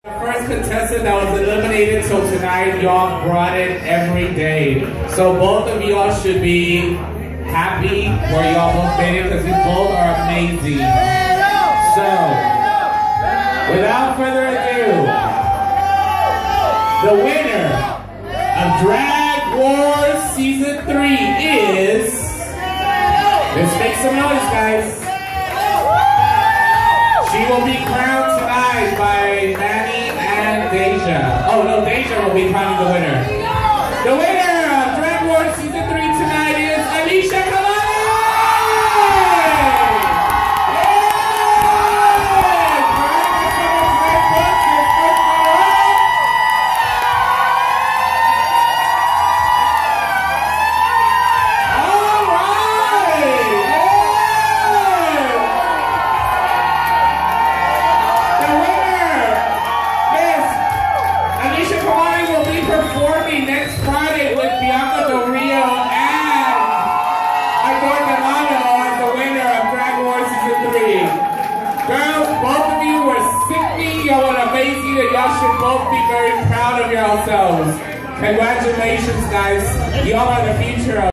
The first contestant that was eliminated till tonight, y'all brought it every day. So both of y'all should be happy where y'all both made it because you both are amazing. So, without further ado, the winner of Drag Wars Season 3 is... Let's make some noise, guys. She will be crowned tonight by Manny and Deja. Oh no, Deja will be crowning the winner. The winner of Drag Wars Season 3 tonight is Allysha. Next Friday with B.Cavalli and as the winner of Drag Wars Season 3. Girls, both of you were sickening, y'all were amazing, and y'all should both be very proud of yourselves. Congratulations, guys. Y'all are the future of